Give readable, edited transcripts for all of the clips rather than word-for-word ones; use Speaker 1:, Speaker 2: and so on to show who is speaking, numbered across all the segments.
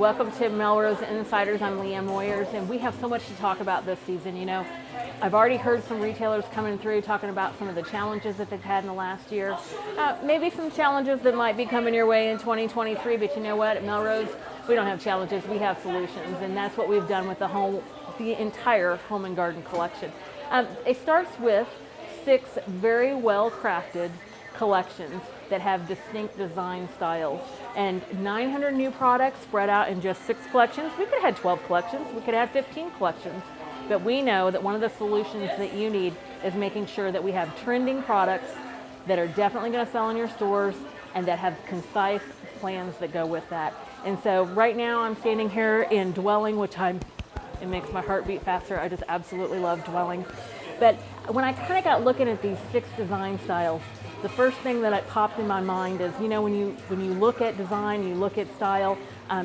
Speaker 1: Welcome to Melrose Insiders. I'm Leanne Moyers, and we have so much to talk about this season. You know, I've already heard some retailers coming through talking about some of the challenges that they've had in the last year. Maybe some challenges that might be coming your way in 2023, but you know what? At Melrose, we don't have challenges, we have solutions, and that's what we've done with the entire home and garden collection. It starts with 6 very well crafted collections that have distinct design styles and 900 new products spread out in just 6 collections. We could have had 12 collections, we could have 15 collections, but we know that one of the solutions that you need is making sure that we have trending products that are definitely going to sell in your stores and that have concise plans that go with that. And so right now I'm standing here in Dwelling, which it makes my heart beat faster. I just absolutely love Dwelling. But when I kind of got looking at these 6 design styles, the first thing that popped in my mind is, you know, when you look at design, you look at style,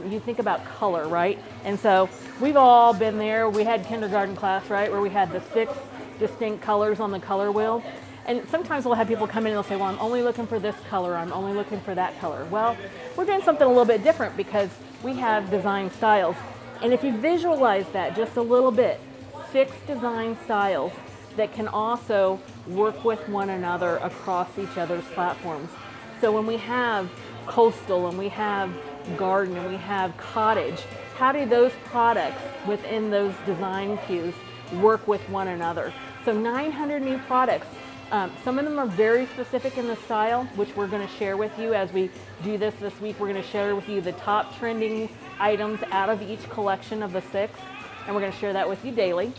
Speaker 1: you think about color, right? And so we've all been there. We had kindergarten class, right, where we had the 6 distinct colors on the color wheel. And sometimes we'll have people come in and they'll say, well, I'm only looking for this color, I'm only looking for that color. Well, we're doing something a little bit different because we have design styles. And if you visualize that just a little bit, 6 design styles that can also work with one another across each other's platforms. So when we have coastal and we have garden and we have cottage, how do those products within those design cues work with one another? So 900 new products. Some of them are very specific in the style, which we're going to share with you as we do this week. We're going to share with you the top trending items out of each collection of the 6, and we're going to share that with you daily.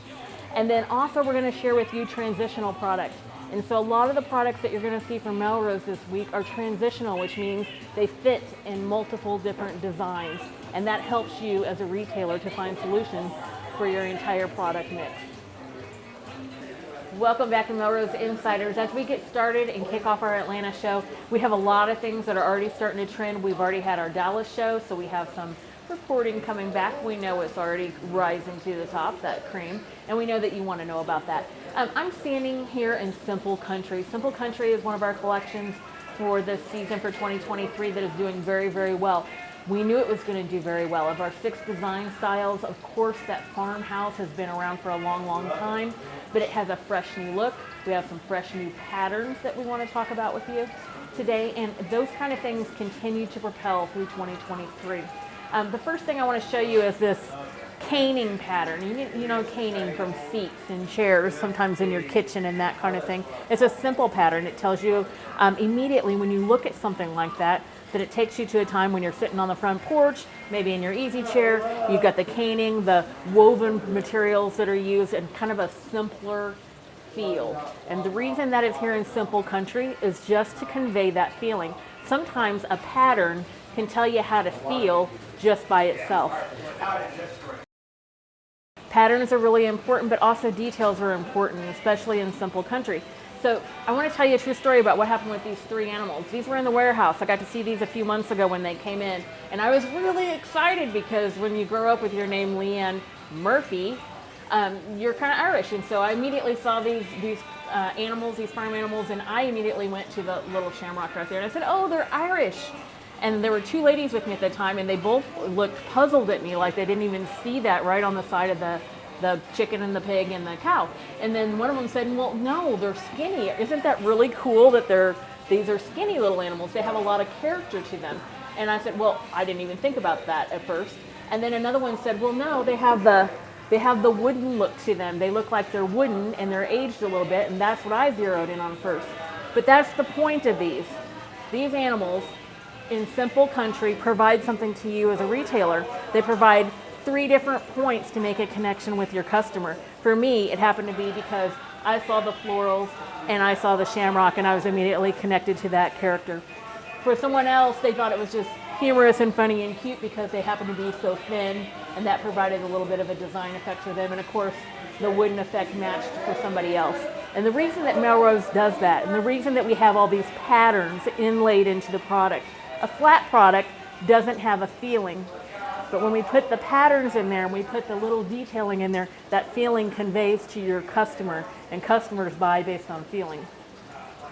Speaker 1: And then also we're going to share with you transitional products. And so a lot of the products that you're going to see from Melrose this week are transitional, which means they fit in multiple different designs. And that helps you as a retailer to find solutions for your entire product mix. Welcome back to Melrose Insiders. As we get started and kick off our Atlanta show, we have a lot of things that are already starting to trend. We've already had our Dallas show, so we have some reporting coming back. We know it's already rising to the top, that cream, and we know that you want to know about that. I'm standing here in Simple Country. Simple Country is one of our collections for this season for 2023 that is doing very, very well. We knew it was going to do very well. Of our 6 design styles, of course, that farmhouse has been around for a long, long time, but it has a fresh new look. We have some fresh new patterns that we want to talk about with you today, and those kind of things continue to propel through 2023. The first thing I want to show you is this caning pattern. You know caning from seats and chairs, sometimes in your kitchen and that kind of thing. It's a simple pattern. It tells you immediately when you look at something like that it takes you to a time when you're sitting on the front porch, maybe in your easy chair. You've got the caning, the woven materials that are used, and kind of a simpler feel. And the reason that it's here in Simple Country is just to convey that feeling. Sometimes a pattern can tell you how to feel just by itself. Patterns are really important, but also details are important, especially in Simple Country. So I want to tell you a true story about what happened with these 3 animals. These were in the warehouse. I got to see these a few months ago when they came in, and I was really excited because when you grow up with your name Leanne Murphy, you're kind of Irish, and so I immediately saw these animals, these farm animals, and I immediately went to the little shamrock right there, and I said, oh, they're Irish. And there were 2 ladies with me at the time, and they both looked puzzled at me, like they didn't even see that right on the side of the chicken and the pig and the cow. And then one of them said, well, no, they're skinny. Isn't that really cool that these are skinny little animals? They have a lot of character to them. And I said, well, I didn't even think about that at first. And then another one said, well, no, they have the wooden look to them. They look like they're wooden and they're aged a little bit, and that's what I zeroed in on first. But that's the point of these. These animals in Simple Country provide something to you as a retailer. They provide 3 different points to make a connection with your customer. For me, it happened to be because I saw the florals and I saw the shamrock, and I was immediately connected to that character. For someone else, they thought it was just humorous and funny and cute because they happened to be so thin, and that provided a little bit of a design effect for them. And of course, the wooden effect matched for somebody else. And the reason that Melrose does that, and the reason that we have all these patterns inlaid into the product, a flat product doesn't have a feeling. But when we put the patterns in there and we put the little detailing in there, that feeling conveys to your customer, and customers buy based on feeling.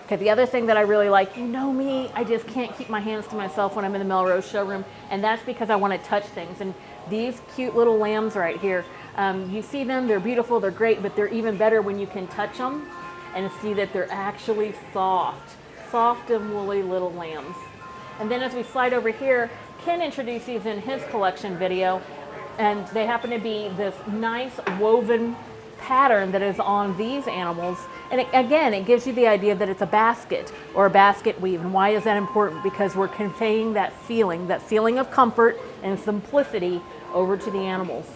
Speaker 1: Okay, the other thing that I really like, you know me, I just can't keep my hands to myself when I'm in the Melrose showroom, and that's because I want to touch things. And these cute little lambs right here, you see them, they're beautiful, they're great, but they're even better when you can touch them and see that they're actually soft and woolly little lambs. And then as we slide over here, Ken introduced these in his collection video, and they happen to be this nice woven pattern that is on these animals. And again, it gives you the idea that it's a basket or a basket weave. And why is that important? Because we're conveying that feeling of comfort and simplicity over to the animals.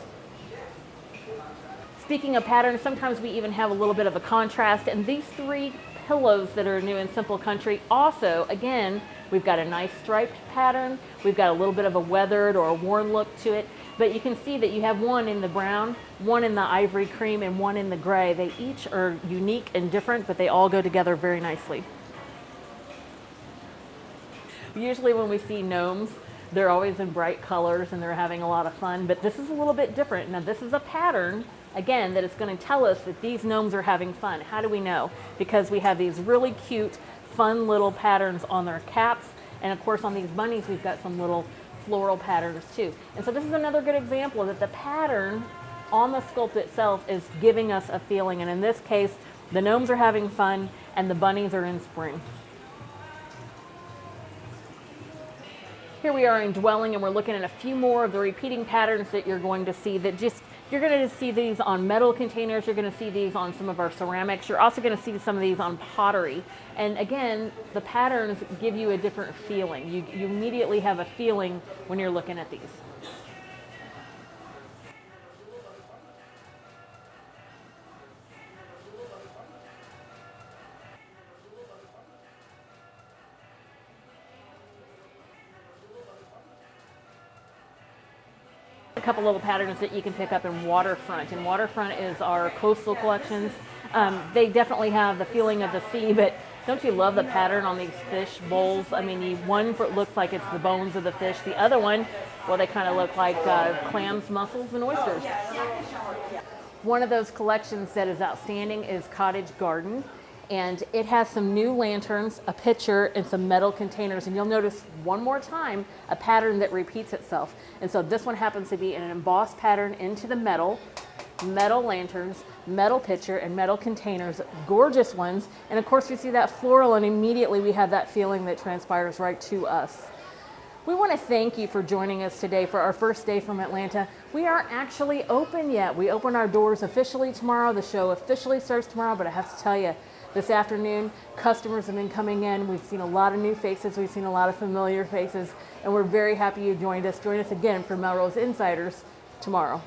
Speaker 1: Speaking of patterns, sometimes we even have a little bit of a contrast, and these 3 pillows that are new in Simple Country also, again, we've got a nice striped pattern, we've got a little bit of a weathered or a worn look to it, but you can see that you have one in the brown, one in the ivory cream, and one in the gray. They each are unique and different, but they all go together very nicely. Usually when we see gnomes, they're always in bright colors and they're having a lot of fun, but this is a little bit different. Now this is a pattern, again, that is going to tell us that these gnomes are having fun. How do we know? Because we have these really cute, fun little patterns on their caps, and of course on these bunnies we've got some little floral patterns too. And so this is another good example that the pattern on the sculpt itself is giving us a feeling, and in this case the gnomes are having fun and the bunnies are in spring. Here we are in dwelling, and we're looking at a few more of the repeating patterns that you're going to see that just, you're going to see these on metal containers, you're going to see these on some of our ceramics, you're also going to see some of these on pottery. And again, the patterns give you a different feeling. You immediately have a feeling when you're looking at these. A couple little patterns that you can pick up in Waterfront. And Waterfront is our coastal collections. They definitely have the feeling of the sea, but don't you love the pattern on these fish bowls? I mean, one looks like it's the bones of the fish. The other one, well, they kind of look like clams, mussels, and oysters. One of those collections that is outstanding is Cottage Garden. And it has some new lanterns, a pitcher, and some metal containers. And you'll notice one more time a pattern that repeats itself. And so this one happens to be an embossed pattern into the metal lanterns, metal pitcher, and metal containers, gorgeous ones. And of course we see that floral, and immediately we have that feeling that transpires right to us. We want to thank you for joining us today for our first day from Atlanta. We aren't actually open yet. We open our doors officially tomorrow. The show officially starts tomorrow, but I have to tell you, this afternoon, customers have been coming in. We've seen a lot of new faces. We've seen a lot of familiar faces, and we're very happy you joined us. Join us again for Melrose Insiders tomorrow.